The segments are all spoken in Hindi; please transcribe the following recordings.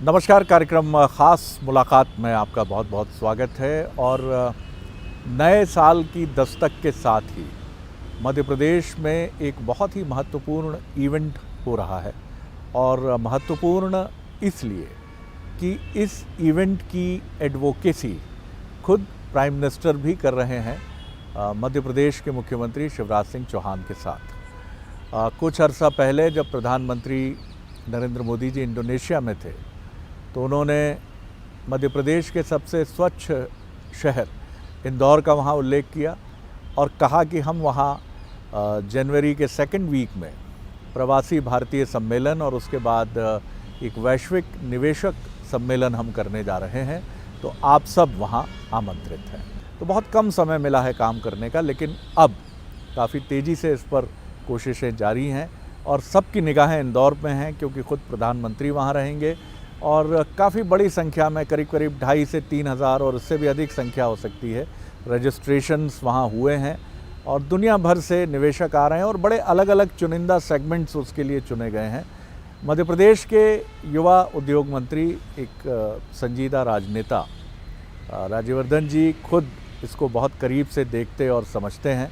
नमस्कार। कार्यक्रम ख़ास मुलाकात में आपका बहुत बहुत स्वागत है। और नए साल की दस्तक के साथ ही मध्य प्रदेश में एक बहुत ही महत्वपूर्ण इवेंट हो रहा है। और महत्वपूर्ण इसलिए कि इस इवेंट की एडवोकेसी खुद प्राइम मिनिस्टर भी कर रहे हैं मध्य प्रदेश के मुख्यमंत्री शिवराज सिंह चौहान के साथ। कुछ अर्सा पहले जब प्रधानमंत्री नरेंद्र मोदी जी इंडोनेशिया में थे तो उन्होंने मध्य प्रदेश के सबसे स्वच्छ शहर इंदौर का वहाँ उल्लेख किया और कहा कि हम वहाँ जनवरी के सेकंड वीक में प्रवासी भारतीय सम्मेलन और उसके बाद एक वैश्विक निवेशक सम्मेलन हम करने जा रहे हैं, तो आप सब वहाँ आमंत्रित हैं। तो बहुत कम समय मिला है काम करने का, लेकिन अब काफ़ी तेज़ी से इस पर कोशिशें जारी हैं और सबकी निगाहें इंदौर में हैं, क्योंकि ख़ुद प्रधानमंत्री वहाँ रहेंगे और काफ़ी बड़ी संख्या में करीब 2,500 से 3,000 और उससे भी अधिक संख्या हो सकती है रजिस्ट्रेशन्स वहाँ हुए हैं। और दुनिया भर से निवेशक आ रहे हैं और बड़े अलग अलग चुनिंदा सेगमेंट्स उसके लिए चुने गए हैं। मध्य प्रदेश के युवा उद्योग मंत्री, एक संजीदा राजनेता राज्यवर्धन जी खुद इसको बहुत करीब से देखते और समझते हैं।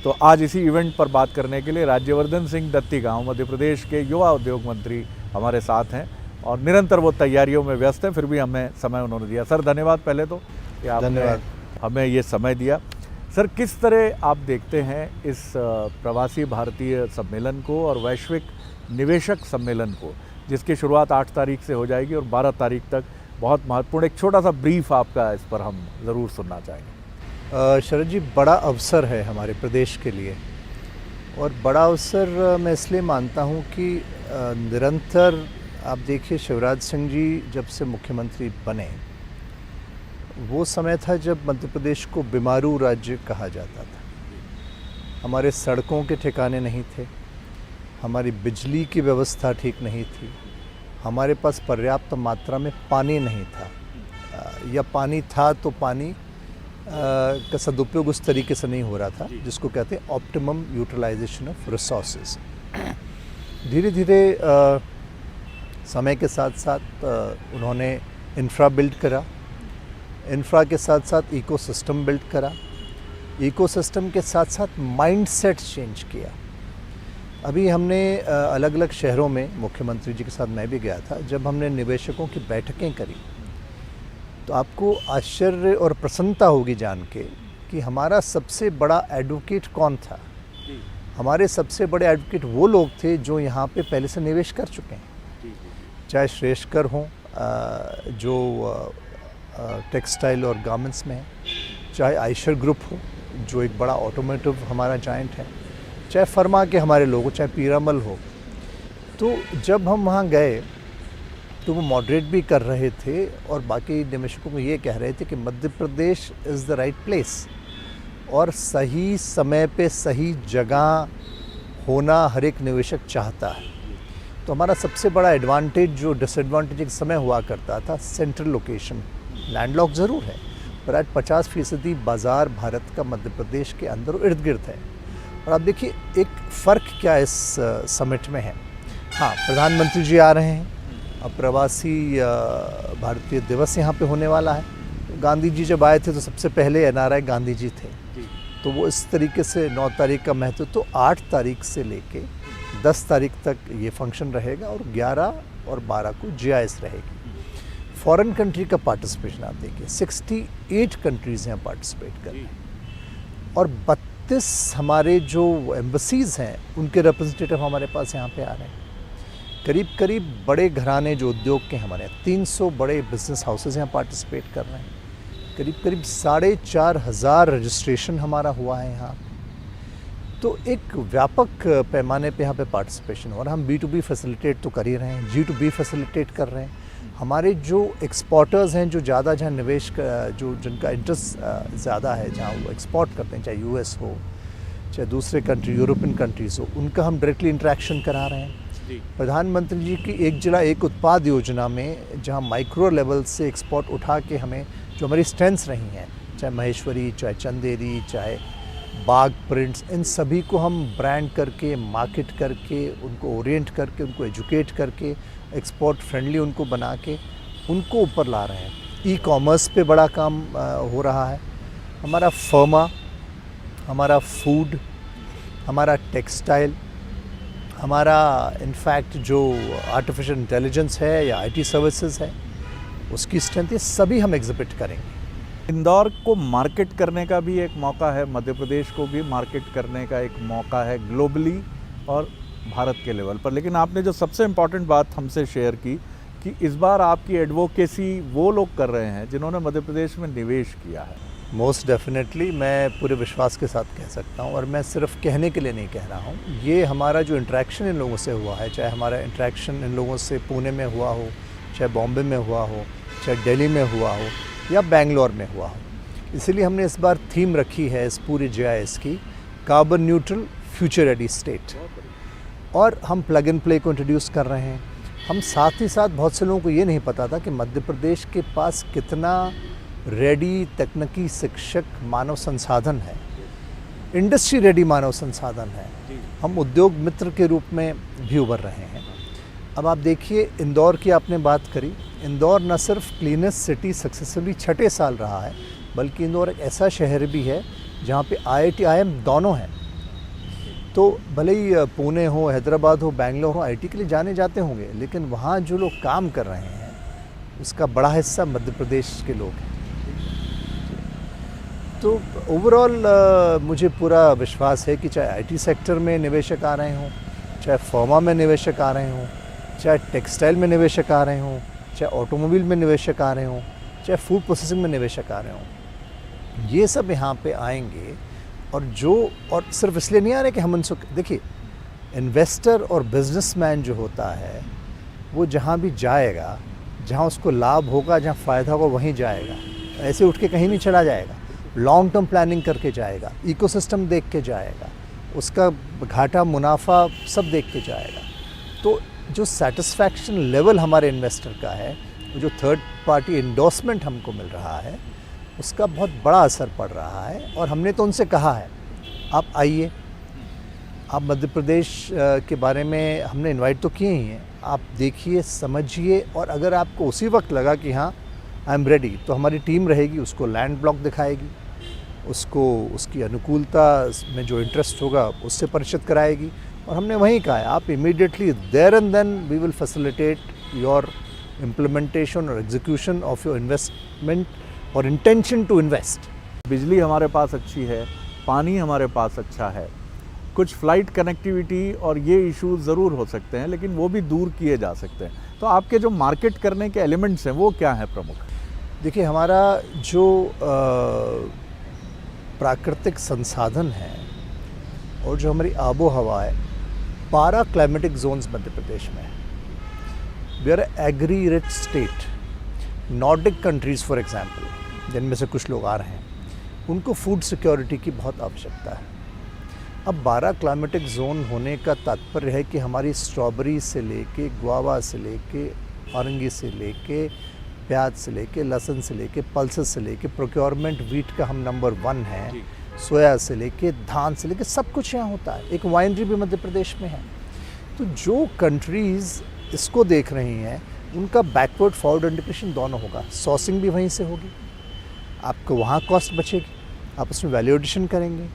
तो आज इसी इवेंट पर बात करने के लिए राज्यवर्धन सिंह दत्तीगांव, मध्य प्रदेश के युवा उद्योग मंत्री हमारे साथ हैं और निरंतर वो तैयारियों में व्यस्त हैं, फिर भी हमें समय उन्होंने दिया। सर धन्यवाद पहले तो कि आपने हमें ये समय दिया। सर, किस तरह आप देखते हैं इस प्रवासी भारतीय सम्मेलन को और वैश्विक निवेशक सम्मेलन को, जिसकी शुरुआत 8 तारीख से हो जाएगी और 12 तारीख तक बहुत महत्वपूर्ण एक छोटा सा ब्रीफ आपका इस पर हम ज़रूर सुनना चाहेंगे। शरद जी, बड़ा अवसर है हमारे प्रदेश के लिए और बड़ा अवसर मैं इसलिए मानता हूँ कि निरंतर आप देखिए, शिवराज सिंह जी जब से मुख्यमंत्री बने वो समय था जब मध्य प्रदेश को बीमारू राज्य कहा जाता था। हमारे सड़कों के ठिकाने नहीं थे, हमारी बिजली की व्यवस्था ठीक नहीं थी, हमारे पास पर्याप्त मात्रा में पानी नहीं था, या पानी था तो पानी का सदुपयोग उस तरीके से नहीं हो रहा था जिसको कहते हैं ऑप्टिमम यूटिलाइजेशन ऑफ रिसोर्सेज। धीरे धीरे समय के साथ साथ उन्होंने इंफ्रा बिल्ड करा, इंफ्रा के साथ साथ इकोसिस्टम बिल्ड करा, इकोसिस्टम के साथ साथ माइंडसेट चेंज किया। अभी हमने अलग अलग शहरों में, मुख्यमंत्री जी के साथ मैं भी गया था, जब हमने निवेशकों की बैठकें करी तो आपको आश्चर्य और प्रसन्नता होगी जान के कि हमारा सबसे बड़ा एडवोकेट कौन था। हमारे सबसे बड़े एडवोकेट वो लोग थे जो यहाँ पे पहले से निवेश कर चुके हैं, चाहे श्रेष्ठकर हों जो टेक्सटाइल और गारमेंट्स में है, चाहे आयशर ग्रुप हो जो एक बड़ा ऑटोमोटिव हमारा जायंट है, चाहे फर्मा के हमारे लोग हो, चाहे पीरामल हो। तो जब हम वहाँ गए तो वो मॉडरेट भी कर रहे थे और बाकी निवेशकों को ये कह रहे थे कि Madhya Pradesh is the right place और सही समय पे सही जगह होना हर एक निवेशक चाहता है। तो हमारा सबसे बड़ा एडवांटेज जो डिसएडवांटेज एक समय हुआ करता था, सेंट्रल लोकेशन, लैंडलॉक ज़रूर है पर आज 50% बाज़ार भारत का मध्य प्रदेश के अंदर और इर्द गिर्द है। और आप देखिए एक फ़र्क क्या इस समिट में है। हाँ, प्रधानमंत्री जी आ रहे हैं, अब प्रवासी भारतीय दिवस यहाँ पे होने वाला है। गांधी जी जब आए थे तो सबसे पहले एनआरआई गांधी जी थे, तो वो इस तरीके से 9 तारीख का महत्व, तो 8 तारीख से लेके 10 तारीख तक ये फंक्शन रहेगा और 11 और 12 को GIS रहेगी। फॉरेन कंट्री का पार्टिसिपेशन आप देखिए, 68 कंट्रीज़ यहाँ पार्टिसिपेट कर रहे हैं और 32 हमारे जो एम्बसीज़ हैं उनके रिप्रेजेंटेटिव हमारे पास यहाँ पे आ रहे हैं। करीब करीब बड़े घराने जो उद्योग के हमारे 300 बड़े बिजनेस हाउसेज यहाँ पार्टिसिपेट कर रहे हैं। करीब करीब 4,500 रजिस्ट्रेशन हमारा हुआ है यहाँ। तो एक व्यापक पैमाने पे यहाँ पे पार्टिसिपेशन हो रहा है। हम B2B फैसिलिटेट तो कर ही रहे हैं, G2B फैसिलिटेट कर रहे हैं। हमारे जो एक्सपोर्टर्स हैं, जो ज़्यादा जहाँ निवेश जो जिनका इंटरेस्ट ज़्यादा है, जहाँ वो एक्सपोर्ट करते हैं, चाहे US हो चाहे दूसरे कंट्री यूरोपियन कंट्रीज़ हो, उनका हम डायरेक्टली इंटरेक्शन करा रहे हैं। प्रधानमंत्री जी की एक जिला एक उत्पाद योजना में जहाँ माइक्रो लेवल से एक्सपोर्ट उठा के हमें जो हमारी स्ट्रेंथ्स रही हैं, चाहे महेश्वरी, चाहे चंदेरी, चाहे बाग प्रिंट्स, इन सभी को हम ब्रांड करके, मार्केट करके, उनको ओरिएंट करके, उनको एजुकेट करके, एक्सपोर्ट फ्रेंडली उनको बना के उनको ऊपर ला रहे हैं। ई कॉमर्स पे बड़ा काम हो रहा है। हमारा फर्मा, हमारा फूड, हमारा टेक्सटाइल, हमारा इनफैक्ट जो आर्टिफिशियल इंटेलिजेंस है या आईटी सर्विसेज है, उसकी स्ट्रेंथ, ये सभी हम एग्जिबिट करेंगे। इंदौर को मार्केट करने का भी एक मौका है, मध्य प्रदेश को भी मार्केट करने का एक मौका है ग्लोबली और भारत के लेवल पर। लेकिन आपने जो सबसे इम्पॉर्टेंट बात हमसे शेयर की कि इस बार आपकी एडवोकेसी वो लोग कर रहे हैं जिन्होंने मध्य प्रदेश में निवेश किया है। मोस्ट डेफिनेटली मैं पूरे विश्वास के साथ कह सकता हूँ, और मैं सिर्फ कहने के लिए नहीं कह रहा हूँ। ये हमारा जो इंटरेक्शन इन लोगों से हुआ है, चाहे हमारा इंटरेक्शन इन लोगों से पुणे में हुआ हो, चाहे बॉम्बे में हुआ हो, चाहे दिल्ली में हुआ हो या बेंगलोर में हुआ हो, इसीलिए हमने इस बार थीम रखी है इस पूरी GIS की, carbon neutral future ready state. और हम प्लग एंड प्ले को इंट्रोड्यूस कर रहे हैं। हम साथ ही साथ, बहुत से लोगों को ये नहीं पता था कि मध्य प्रदेश के पास कितना रेडी तकनीकी शिक्षक मानव संसाधन है, इंडस्ट्री रेडी मानव संसाधन है। हम उद्योग मित्र के रूप में भी उभर रहे हैं। अब आप देखिए, इंदौर की आपने बात करी। इंदौर न सिर्फ क्लीनेस्ट सिटी सक्सेसफुली 6ठे साल रहा है, बल्कि इंदौर एक ऐसा शहर भी है जहाँ पे IIT IIM दोनों हैं। तो भले ही पुणे हो, हैदराबाद हो, बेंगलोर हो, IT के लिए जाने जाते होंगे, लेकिन वहाँ जो लोग काम कर रहे हैं उसका बड़ा हिस्सा मध्य प्रदेश के लोग हैं। तो ओवरऑल मुझे पूरा विश्वास है कि चाहे IT सेक्टर में निवेशक आ रहे हों, चाहे फार्मा में निवेशक आ रहे हों, चाहे टेक्सटाइल में निवेशक आ रहे हों, चाहे ऑटोमोबाइल में निवेशक आ रहे हों, चाहे फूड प्रोसेसिंग में निवेशक आ रहे हों, ये सब यहाँ पे आएंगे। और सिर्फ इसलिए नहीं आ रहे कि हम उनसे, देखिए, इन्वेस्टर और बिजनेसमैन जो होता है वो जहाँ भी जाएगा, जहाँ उसको लाभ होगा, जहाँ फ़ायदा होगा, वहीं जाएगा। ऐसे उठ के कहीं नहीं चला जाएगा। लॉन्ग टर्म प्लानिंग करके जाएगा, इकोसिस्टम देख के जाएगा, उसका घाटा मुनाफा सब देख के जाएगा। तो जो सेटिस्फैक्शन लेवल हमारे इन्वेस्टर का है, जो थर्ड पार्टी एंडोर्समेंट हमको मिल रहा है, उसका बहुत बड़ा असर पड़ रहा है। और हमने तो उनसे कहा है, आप आइए, आप मध्य प्रदेश के बारे में हमने इनवाइट तो किए ही हैं, आप देखिए, समझिए, और अगर आपको उसी वक्त लगा कि हाँ आई एम रेडी, तो हमारी टीम रहेगी, उसको लैंड ब्लॉक दिखाएगी, उसको उसकी अनुकूलता में जो इंटरेस्ट होगा उससे परिचित कराएगी। और हमने वहीं कहा है, आप immediately there and then we will facilitate your implementation और एग्जीक्यूशन ऑफ योर इन्वेस्टमेंट और इंटेंशन टू इन्वेस्ट। बिजली हमारे पास अच्छी है, पानी हमारे पास अच्छा है, कुछ फ्लाइट कनेक्टिविटी और ये इश्यूज ज़रूर हो सकते हैं, लेकिन वो भी दूर किए जा सकते हैं। तो आपके जो मार्केट करने के एलिमेंट्स हैं वो क्या हैं प्रमुख? देखिए, हमारा जो प्राकृतिक संसाधन है और जो हमारी आबो हवा है, 12 क्लाइमेटिक जोन्स मध्य प्रदेश में है। We are agri rich state. Nordic countries for example, जिनमें से कुछ लोग आ रहे हैं, उनको फूड सिक्योरिटी की बहुत आवश्यकता है। अब 12 क्लाइमेटिक जोन होने का तात्पर्य है कि हमारी स्ट्रॉबेरी से लेके, गुआवा से लेके, औरंगी से लेके, प्याज से लेके, लहसुन से लेके, पल्सेस से लेके, प्रोक्योरमेंट वीट का हम नंबर 1 हैं, सोया से लेके, धान से लेके, सब कुछ यहाँ होता है। एक वाइनरी भी मध्य प्रदेश में है। तो जो कंट्रीज़ इसको देख रही हैं, उनका बैकवर्ड फॉरवर्ड इंटीग्रेशन दोनों होगा। सोर्सिंग भी वहीं से होगी, आपको वहाँ कॉस्ट बचेगी, आप उसमें वैल्यू एडिशन करेंगे,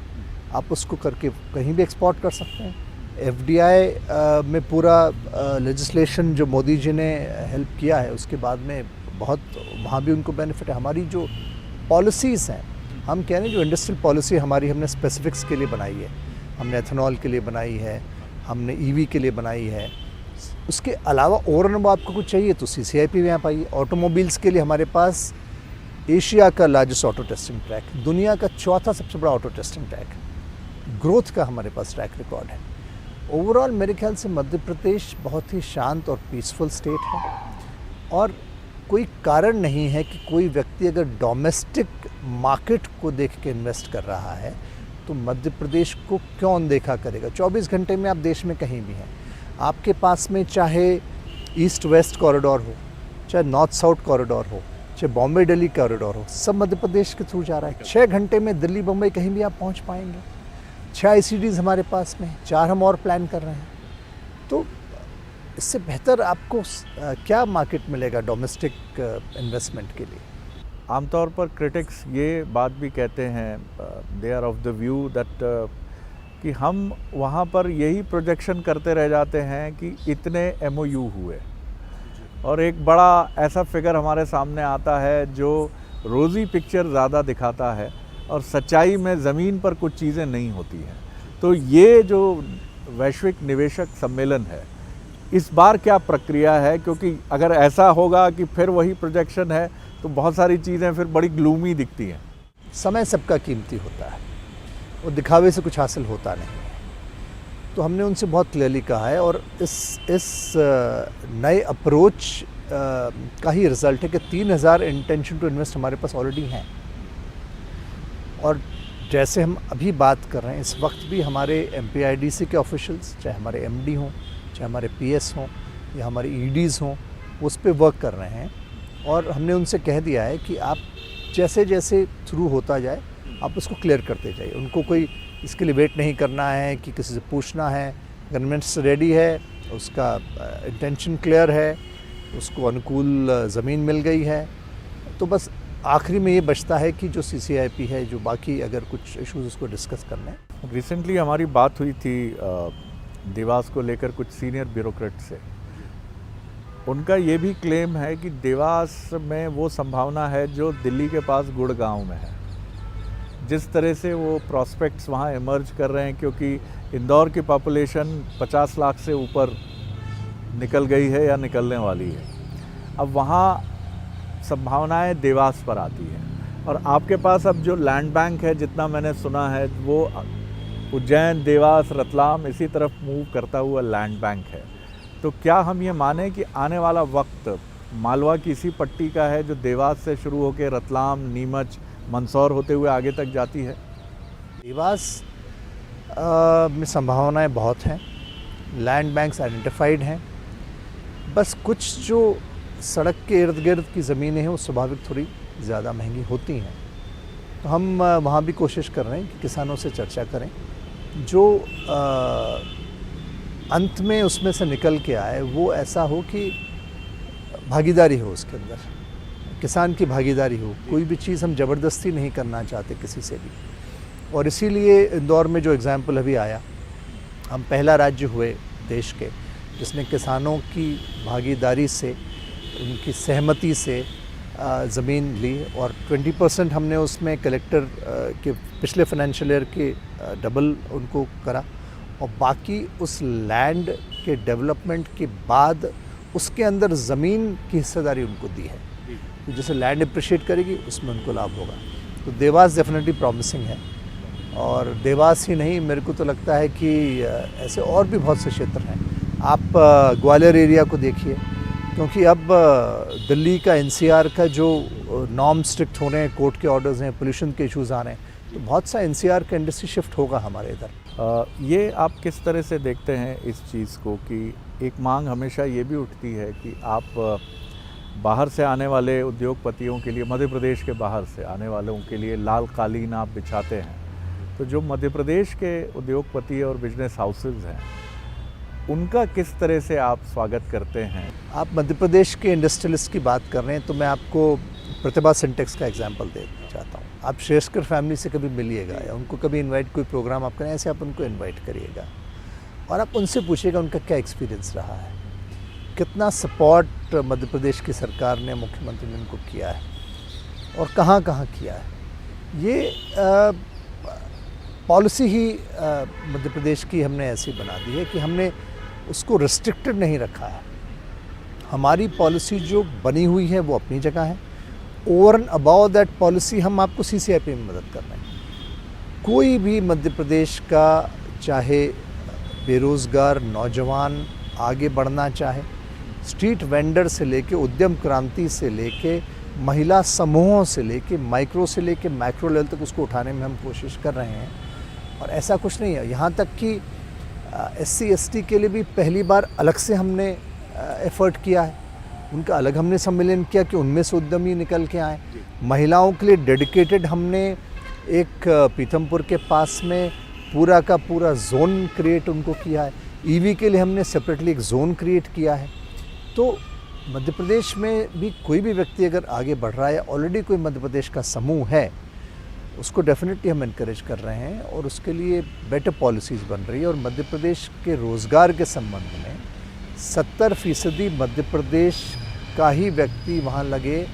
आप उसको करके कहीं भी एक्सपोर्ट कर सकते हैं। FDI में पूरा लेजिस्लेशन जो मोदी जी ने हेल्प किया है, उसके बाद में बहुत वहाँ भी उनको बेनिफिट है। हमारी जो पॉलिसीज़ हैं, हम कह रहे हैं जो इंडस्ट्रियल पॉलिसी हमारी हमने स्पेसिफिक्स के लिए बनाई है, हमने एथेनॉल के लिए बनाई है, हमने EV के लिए बनाई है। उसके अलावा और आपको कुछ चाहिए तो CCIP में आप आइए। ऑटोमोबाइल्स के लिए हमारे पास एशिया का लार्जेस्ट ऑटो टेस्टिंग ट्रैक, दुनिया का चौथा सबसे बड़ा ऑटो टेस्टिंग ट्रैक, ग्रोथ का हमारे पास ट्रैक रिकॉर्ड है। ओवरऑल मेरे ख्याल से मध्य प्रदेश बहुत ही शांत और पीसफुल स्टेट है, और कोई कारण नहीं है कि कोई व्यक्ति अगर डोमेस्टिक मार्केट को देख के इन्वेस्ट कर रहा है तो मध्य प्रदेश को क्यों अनदेखा करेगा। 24 घंटे में आप देश में कहीं भी हैं, आपके पास में चाहे ईस्ट वेस्ट कॉरिडोर हो, चाहे नॉर्थ साउथ कॉरिडोर हो, चाहे बॉम्बे दिल्ली कॉरिडोर हो, सब मध्य प्रदेश के थ्रू जा रहा है। 6 घंटे में दिल्ली बम्बई कहीं भी आप पहुंच पाएंगे। 6 ICDs हमारे पास में, 4 हम और प्लान कर रहे हैं। तो इससे बेहतर आपको क्या मार्केट मिलेगा डोमेस्टिक इन्वेस्टमेंट के लिए। आमतौर पर क्रिटिक्स ये बात भी कहते हैं, they are of the view that कि हम वहाँ पर यही प्रोजेक्शन करते रह जाते हैं कि इतने MOU हुए, और एक बड़ा ऐसा फिगर हमारे सामने आता है जो रोज़ी पिक्चर ज़्यादा दिखाता है और सच्चाई में ज़मीन पर कुछ चीज़ें नहीं होती हैं। तो ये जो वैश्विक निवेशक सम्मेलन है, इस बार क्या प्रक्रिया है? क्योंकि अगर ऐसा होगा कि फिर वही प्रोजेक्शन है तो बहुत सारी चीज़ें फिर बड़ी ग्लूमी दिखती हैं। समय सबका कीमती होता है, वो दिखावे से कुछ हासिल होता नहीं है। तो हमने उनसे बहुत क्लियरली कहा है, और इस नए अप्रोच का ही रिज़ल्ट है कि 3000 इंटेंशन टू इन्वेस्ट हमारे पास ऑलरेडी हैं। और जैसे हम अभी बात कर रहे हैं, इस वक्त भी हमारे MPIDC के ऑफिशियल्स, चाहे हमारे MD हों, चाहे हमारे PS हों या हमारे EDs हों, उस पर वर्क कर रहे हैं। और हमने उनसे कह दिया है कि आप जैसे जैसे थ्रू होता जाए आप उसको क्लियर करते जाइए। उनको कोई इसके लिए वेट नहीं करना है कि किसी से पूछना है। गवर्नमेंट से रेडी है, उसका इंटेंशन क्लियर है, उसको अनुकूल ज़मीन मिल गई है, तो बस आखिरी में ये बचता है कि जो CCIP है, जो बाकी अगर कुछ इश्यूज उसको डिस्कस करने हैं। रिसेंटली हमारी बात हुई थी देवास को लेकर कुछ सीनियर ब्यूरोक्रेट से। उनका ये भी क्लेम है कि देवास में वो संभावना है जो दिल्ली के पास गुड़गांव में है। जिस तरह से वो प्रॉस्पेक्ट्स वहाँ इमर्ज कर रहे हैं, क्योंकि इंदौर की पॉपुलेशन 50 लाख से ऊपर निकल गई है या निकलने वाली है। अब वहाँ संभावनाएं देवास पर आती हैं, और आपके पास अब जो लैंड बैंक है, जितना मैंने सुना है, वो उज्जैन, देवास, रतलाम इसी तरफ मूव करता हुआ लैंड बैंक है। तो क्या हम ये माने कि आने वाला वक्त मालवा की इसी पट्टी का है जो देवास से शुरू होकर रतलाम, नीमच, मंदसौर होते हुए आगे तक जाती है? देवास में संभावनाएं बहुत हैं, लैंड बैंक्स आइडेंटिफाइड हैं। बस कुछ जो सड़क के इर्द गिर्द की ज़मीनें हैं वो स्वाभाविक थोड़ी ज़्यादा महंगी होती हैं। तो हम वहाँ भी कोशिश कर रहे हैं कि किसानों से चर्चा करें, जो अंत में उसमें से निकल के आए वो ऐसा हो कि भागीदारी हो, उसके अंदर किसान की भागीदारी हो। कोई भी चीज़ हम ज़बरदस्ती नहीं करना चाहते किसी से भी। और इसीलिए इंदौर में जो एग्ज़ाम्पल अभी आया, हम पहला राज्य हुए देश के जिसने किसानों की भागीदारी से, उनकी सहमति से ज़मीन ली, और 20% हमने उसमें कलेक्टर के पिछले फाइनेंशियल ईयर के डबल उनको करा, और बाकी उस लैंड के डेवलपमेंट के बाद उसके अंदर ज़मीन की हिस्सेदारी उनको दी है। तो जैसे लैंड अप्रिशिएट करेगी उसमें उनको लाभ होगा। तो देवास डेफिनेटली प्रॉमिसिंग है, और देवास ही नहीं, मेरे को तो लगता है कि ऐसे और भी बहुत से क्षेत्र हैं। आप ग्वालियर एरिया को देखिए, क्योंकि अब दिल्ली का NCR का जो नॉर्म स्ट्रिक्ट हो रहे हैं, कोर्ट के ऑर्डर्स हैं, पोल्यूशन के इश्यूज़ आ रहे हैं, तो बहुत सा NCR का इंडस्ट्री शिफ्ट होगा हमारे इधर। ये आप किस तरह से देखते हैं इस चीज़ को कि एक मांग हमेशा ये भी उठती है कि आप बाहर से आने वाले उद्योगपतियों के लिए, मध्य प्रदेश के बाहर से आने वालों के लिए लाल कालीन आप बिछाते हैं, तो जो मध्य प्रदेश के उद्योगपति और बिजनेस हाउसेज हैं उनका किस तरह से आप स्वागत करते हैं? आप मध्य प्रदेश के इंडस्ट्रियलिस्ट की बात कर रहे हैं, तो मैं आपको प्रतिभा सिंटेक्स का एग्जांपल देना चाहता हूँ। आप शेरस्कर फैमिली से कभी मिलिएगा या उनको कभी इनवाइट, कोई प्रोग्राम आप करें, ऐसे आप उनको इनवाइट करिएगा और आप उनसे पूछिएगा उनका क्या एक्सपीरियंस रहा है, कितना सपोर्ट मध्य प्रदेश की सरकार ने, मुख्यमंत्री ने उनको किया है और कहाँ कहाँ किया है। ये पॉलिसी ही मध्य प्रदेश की हमने ऐसी बना दी है कि हमने उसको रिस्ट्रिक्टेड नहीं रखा है। हमारी पॉलिसी जो बनी हुई है वो अपनी जगह है। Over and about that policy हम आपको CCIP में मदद कर रहे हैं। कोई भी मध्य प्रदेश का चाहे बेरोज़गार नौजवान आगे बढ़ना चाहे, स्ट्रीट वेंडर से लेके उद्यम क्रांति से लेके महिला समूहों से लेके माइक्रो से लेके मैक्रो लेवल तक उसको उठाने में हम कोशिश कर रहे हैं। और ऐसा कुछ नहीं है, यहाँ तक कि SC ST के लिए भी पहली बार अलग से हमने एफ़र्ट किया है। उनका अलग हमने सम्मेलन किया कि उनमें से उद्यमी निकल के आए। महिलाओं के लिए डेडिकेटेड हमने एक पीथमपुर के पास में पूरा का पूरा जोन क्रिएट उनको किया है। ईवी के लिए हमने सेपरेटली एक जोन क्रिएट किया है। तो मध्य प्रदेश में भी कोई भी व्यक्ति अगर आगे बढ़ रहा है, ऑलरेडी कोई मध्य प्रदेश का समूह है, उसको डेफिनेटली हम इनकरेज कर रहे हैं और उसके लिए बेटर पॉलिसीज़ बन रही है। और मध्य प्रदेश के रोज़गार के संबंध में 70% मध्य प्रदेश का ही व्यक्ति वहाँ लगे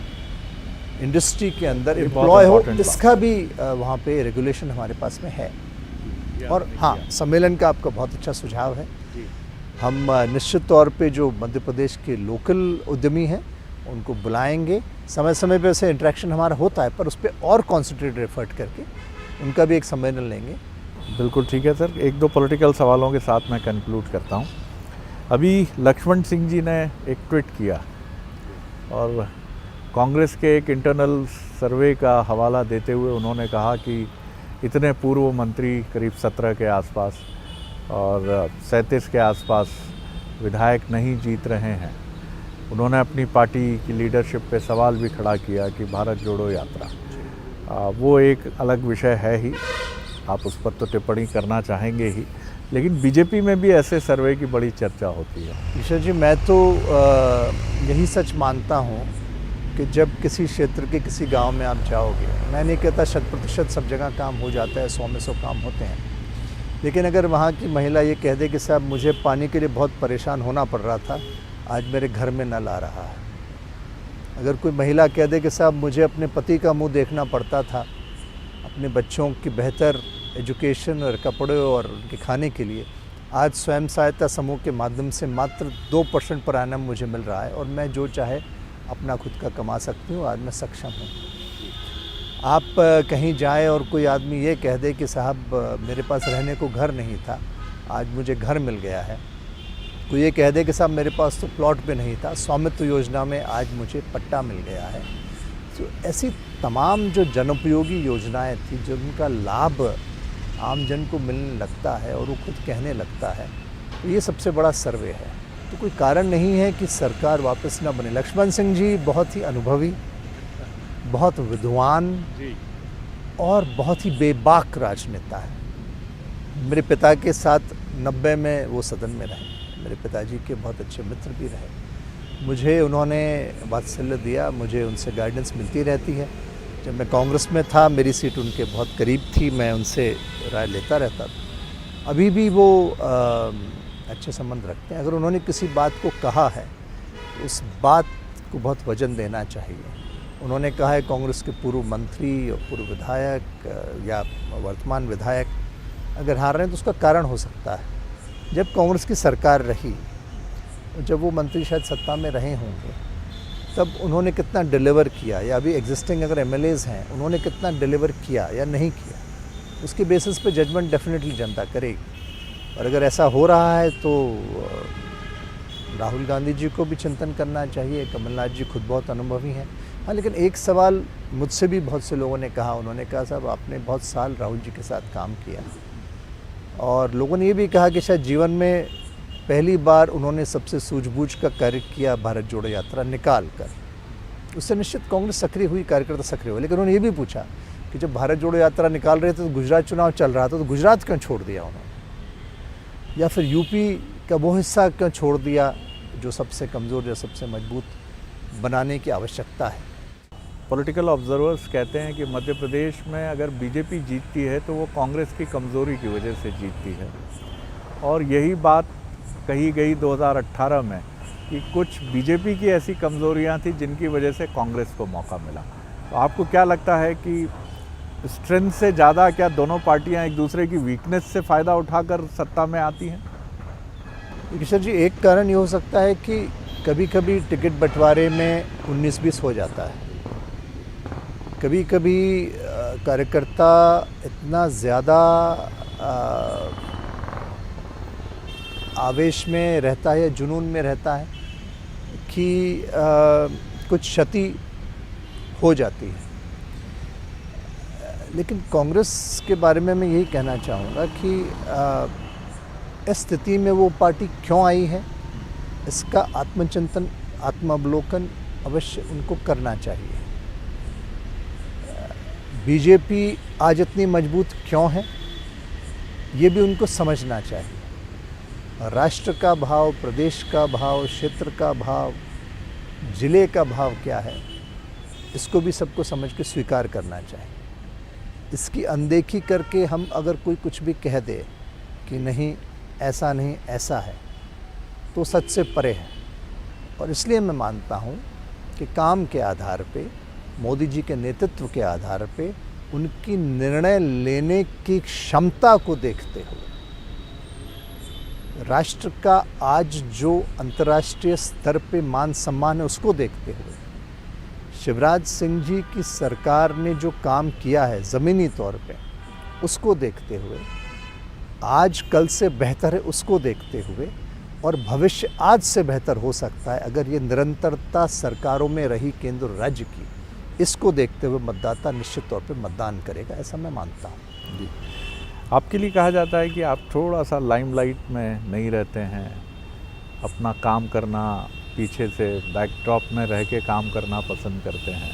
इंडस्ट्री के अंदर एम्प्लॉय हो, इसका भी वहाँ पे रेगुलेशन हमारे पास में है। और हाँ, सम्मेलन का आपका बहुत अच्छा सुझाव है। हम निश्चित तौर पे जो मध्य प्रदेश के लोकल उद्यमी हैं उनको बुलाएंगे। समय समय पे ऐसे इंटरेक्शन हमारा होता है, पर उस पर और कॉन्सेंट्रेटेड एफर्ट करके उनका भी एक सम्मेलन लेंगे। बिल्कुल ठीक है सर। एक दो पॉलिटिकल सवालों के साथ मैं कंक्लूड करता हूँ। अभी लक्ष्मण सिंह जी ने एक ट्वीट किया और कांग्रेस के एक इंटरनल सर्वे का हवाला देते हुए उन्होंने कहा कि इतने पूर्व मंत्री करीब 17 के आसपास और 37 के आसपास विधायक नहीं जीत रहे हैं। उन्होंने अपनी पार्टी की लीडरशिप पे सवाल भी खड़ा किया कि भारत जोड़ो यात्रा वो एक अलग विषय है ही, आप उस पर तो टिप्पणी करना चाहेंगे ही, लेकिन बीजेपी में भी ऐसे सर्वे की बड़ी चर्चा होती है। ईश्वर जी, मैं तो यही सच मानता हूँ कि जब किसी क्षेत्र के किसी गांव में आप जाओगे, मैं नहीं कहता 100% सब जगह काम हो जाता है, 100 में 100 काम होते हैं, लेकिन अगर वहाँ की महिला ये कह दे कि साहब मुझे पानी के लिए बहुत परेशान होना पड़ रहा था, आज मेरे घर में नल आ रहा है। अगर कोई महिला कह दे कि साहब मुझे अपने पति का मुंह देखना पड़ता था अपने बच्चों की बेहतर एजुकेशन और कपड़े और उनके खाने के लिए, आज स्वयं सहायता समूह के माध्यम से मात्र 2% पर एनम मुझे मिल रहा है और मैं जो चाहे अपना खुद का कमा सकती हूँ, आज मैं सक्षम हूँ। आप कहीं जाए और कोई आदमी ये कह दे कि साहब मेरे पास रहने को घर नहीं था, आज मुझे घर मिल गया है। कोई ये कह दे कि साहब मेरे पास तो प्लॉट पे नहीं था, स्वामित्व योजना में आज मुझे पट्टा मिल गया है। तो ऐसी तमाम जो जनोपयोगी योजनाएं थी जिनका लाभ आम जन को मिलने लगता है और वो खुद कहने लगता है, तो ये सबसे बड़ा सर्वे है। तो कोई कारण नहीं है कि सरकार वापस ना बने। लक्ष्मण सिंह जी बहुत ही अनुभवी, बहुत विद्वान और बहुत ही बेबाक राजनेता है। मेरे पिता के साथ 90 में वो सदन में रहे, मेरे पिताजी के बहुत अच्छे मित्र भी रहे। मुझे उन्होंने वात्सल्य दिया, मुझे उनसे गाइडेंस मिलती रहती है। जब मैं कांग्रेस में था, मेरी सीट उनके बहुत करीब थी, मैं उनसे राय लेता रहता था। अभी भी वो अच्छे संबंध रखते हैं। अगर उन्होंने किसी बात को कहा है, उस बात को बहुत वजन देना चाहिए। उन्होंने कहा है कांग्रेस के पूर्व मंत्री और पूर्व विधायक या वर्तमान विधायक अगर हार रहे हैं तो उसका कारण हो सकता है। जब कांग्रेस की सरकार रही, जब वो मंत्री शायद सत्ता में रहे होंगे, तब उन्होंने कितना डिलीवर किया, या अभी एग्जिस्टिंग अगर एमएलएज हैं उन्होंने कितना डिलीवर किया या नहीं किया, उसके बेसिस पे जजमेंट डेफिनेटली जनता करेगी। और अगर ऐसा हो रहा है तो राहुल गांधी जी को भी चिंतन करना चाहिए। कमलनाथ जी खुद बहुत अनुभवी हैं। हाँ, लेकिन एक सवाल मुझसे भी बहुत से लोगों ने कहा, उन्होंने कहा साहब आपने बहुत साल राहुल जी के साथ काम किया, और लोगों ने ये भी कहा कि शायद जीवन में पहली बार उन्होंने सबसे सूझबूझ का कार्य किया भारत जोड़ो यात्रा निकाल कर। उससे निश्चित कांग्रेस सक्रिय हुई, कार्यकर्ता सक्रिय हुए, लेकिन उन्होंने ये भी पूछा कि जब भारत जोड़ो यात्रा निकाल रहे थे तो गुजरात चुनाव चल रहा था, तो गुजरात क्यों छोड़ दिया उन्होंने, या फिर यूपी का वो हिस्सा क्यों छोड़ दिया जो सबसे कमज़ोर या सबसे मजबूत बनाने की आवश्यकता है। पॉलिटिकल ऑब्जर्वर्स कहते हैं कि मध्य प्रदेश में अगर बीजेपी जीतती है तो वो कांग्रेस की कमज़ोरी की वजह से जीतती है, और यही बात कही गई 2018 में कि कुछ बीजेपी की ऐसी कमज़ोरियां थी जिनकी वजह से कांग्रेस को मौका मिला। तो आपको क्या लगता है कि स्ट्रेंथ से ज़्यादा क्या दोनों पार्टियां एक दूसरे की वीकनेस से फ़ायदा उठाकर सत्ता में आती हैं? किशोर जी, एक कारण ये हो सकता है कि कभी कभी टिकट बंटवारे में 19-20 हो जाता है। कभी कभी कार्यकर्ता इतना ज़्यादा आवेश में रहता है या जुनून में रहता है कि कुछ क्षति हो जाती है। लेकिन कांग्रेस के बारे में मैं यही कहना चाहूँगा कि इस स्थिति में वो पार्टी क्यों आई है, इसका आत्मचिंतन आत्मावलोकन अवश्य उनको करना चाहिए। बीजेपी आज इतनी मजबूत क्यों है, ये भी उनको समझना चाहिए। राष्ट्र का भाव, प्रदेश का भाव, क्षेत्र का भाव, जिले का भाव क्या है, इसको भी सबको समझ के स्वीकार करना चाहिए। इसकी अनदेखी करके हम अगर कोई कुछ भी कह दे कि नहीं ऐसा नहीं ऐसा है, तो सच से परे है। और इसलिए मैं मानता हूँ कि काम के आधार पे, मोदी जी के नेतृत्व के आधार पे, उनकी निर्णय लेने की क्षमता को देखते हुए, राष्ट्र का आज जो अंतर्राष्ट्रीय स्तर पे मान सम्मान है उसको देखते हुए, शिवराज सिंह जी की सरकार ने जो काम किया है ज़मीनी तौर पे, उसको देखते हुए, आज कल से बेहतर है उसको देखते हुए, और भविष्य आज से बेहतर हो सकता है अगर ये निरंतरता सरकारों में रही केंद्र और राज्य की, इसको देखते हुए मतदाता निश्चित तौर पे मतदान करेगा, ऐसा मैं मानता हूँ। जी, आपके लिए कहा जाता है कि आप थोड़ा सा लाइमलाइट में नहीं रहते हैं, अपना काम करना, पीछे से बैकड्रॉप में रह के काम करना पसंद करते हैं।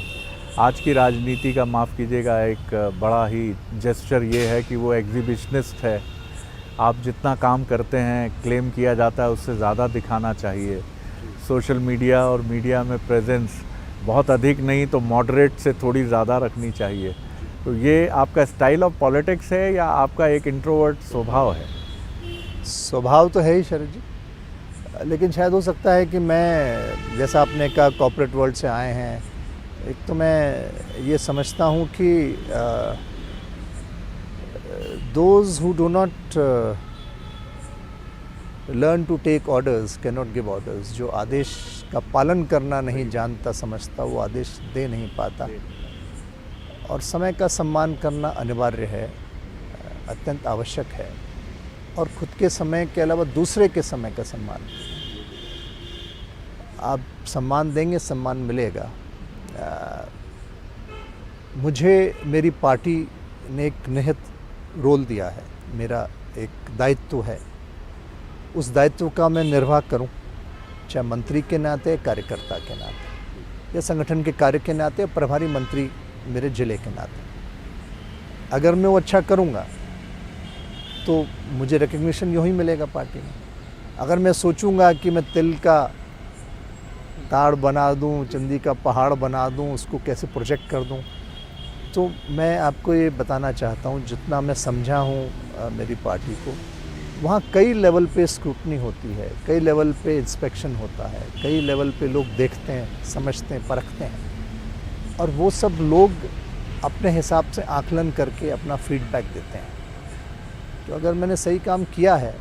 आज की राजनीति का, माफ़ कीजिएगा, एक बड़ा ही जेस्चर ये है कि वो एग्जीबिशनिस्ट है। आप जितना काम करते हैं, क्लेम किया जाता है उससे ज़्यादा दिखाना चाहिए। सोशल मीडिया और मीडिया में प्रेजेंस बहुत अधिक नहीं तो मॉडरेट से थोड़ी ज़्यादा रखनी चाहिए। तो ये आपका स्टाइल ऑफ पॉलिटिक्स है या आपका एक इंट्रोवर्ट स्वभाव है? स्वभाव तो है ही शरद जी, लेकिन शायद हो सकता है कि मैं, जैसा आपने कहा, कॉर्पोरेट वर्ल्ड से आए हैं। एक तो मैं ये समझता हूँ कि those who do not learn to take orders cannot give orders। जो आदेश का पालन करना नहीं जानता समझता, वो आदेश दे नहीं पाता। और समय का सम्मान करना अनिवार्य है, अत्यंत आवश्यक है। और खुद के समय के अलावा दूसरे के समय का सम्मान, आप सम्मान देंगे, सम्मान मिलेगा। मुझे मेरी पार्टी ने एक निहित रोल दिया है, मेरा एक दायित्व है, उस दायित्व का मैं निर्वाह करूं, चाहे मंत्री के नाते, कार्यकर्ता के नाते, या संगठन के कार्य के नाते, प्रभारी मंत्री मेरे जिले के नाते। अगर मैं वो अच्छा करूंगा तो मुझे रिकग्निशन यूँ ही मिलेगा पार्टी में। अगर मैं सोचूंगा कि मैं तिल का ताड़ बना दूं, चंदी का पहाड़ बना दूं, उसको कैसे प्रोजेक्ट कर दूं, तो मैं आपको ये बताना चाहता हूँ, जितना मैं समझा हूँ मेरी पार्टी को, वहाँ कई लेवल पे स्क्रूटनी होती है, कई लेवल पे इंस्पेक्शन होता है, कई लेवल पे लोग देखते हैं, समझते हैं, परखते हैं, और वो सब लोग अपने हिसाब से आकलन करके अपना फीडबैक देते हैं। तो अगर मैंने सही काम किया है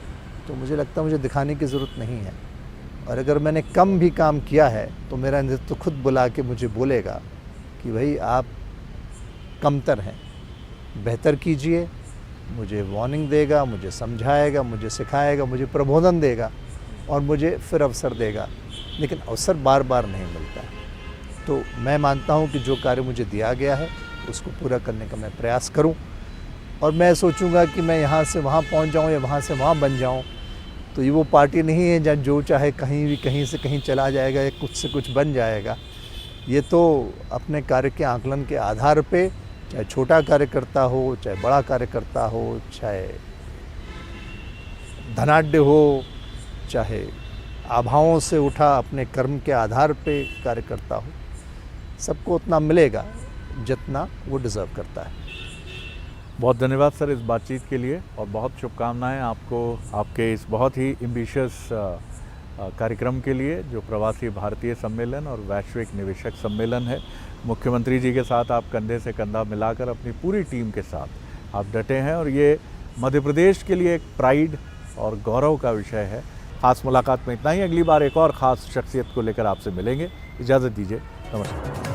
तो मुझे लगता है मुझे दिखाने की ज़रूरत नहीं है, और अगर मैंने कम भी काम किया है तो मेरा नेतृत्व खुद बुला के मुझे बोलेगा कि भाई आप कमतर हैं, बेहतर कीजिए। मुझे वार्निंग देगा, मुझे समझाएगा, मुझे सिखाएगा, मुझे प्रबोधन देगा, और मुझे फिर अवसर देगा। लेकिन अवसर बार बार नहीं मिलता। तो मैं मानता हूँ कि जो कार्य मुझे दिया गया है उसको पूरा करने का मैं प्रयास करूँ, और मैं सोचूंगा कि मैं यहाँ से वहाँ पहुँच जाऊँ या वहाँ से वहाँ बन जाऊँ, तो ये वो पार्टी नहीं है जहाँ जो चाहे कहीं भी, कहीं से कहीं चला जाएगा या कुछ से कुछ बन जाएगा। ये तो अपने कार्य के आकलन के आधार पे, चाहे छोटा कार्यकर्ता हो, चाहे बड़ा कार्यकर्ता हो, चाहे धनाढ्य हो, चाहे आभाओं से उठा अपने कर्म के आधार पे कार्यकर्ता हो, सबको उतना मिलेगा जितना वो डिज़र्व करता है। बहुत धन्यवाद सर इस बातचीत के लिए, और बहुत शुभकामनाएं आपको आपके इस बहुत ही एम्बिशियस कार्यक्रम के लिए, जो प्रवासी भारतीय सम्मेलन और वैश्विक निवेशक सम्मेलन है। मुख्यमंत्री जी के साथ आप कंधे से कंधा मिलाकर अपनी पूरी टीम के साथ आप डटे हैं, और ये मध्य प्रदेश के लिए एक प्राइड और गौरव का विषय है। ख़ास मुलाकात में इतना ही। अगली बार एक और ख़ास शख्सियत को लेकर आपसे मिलेंगे। इजाज़त दीजिए, नमस्कार।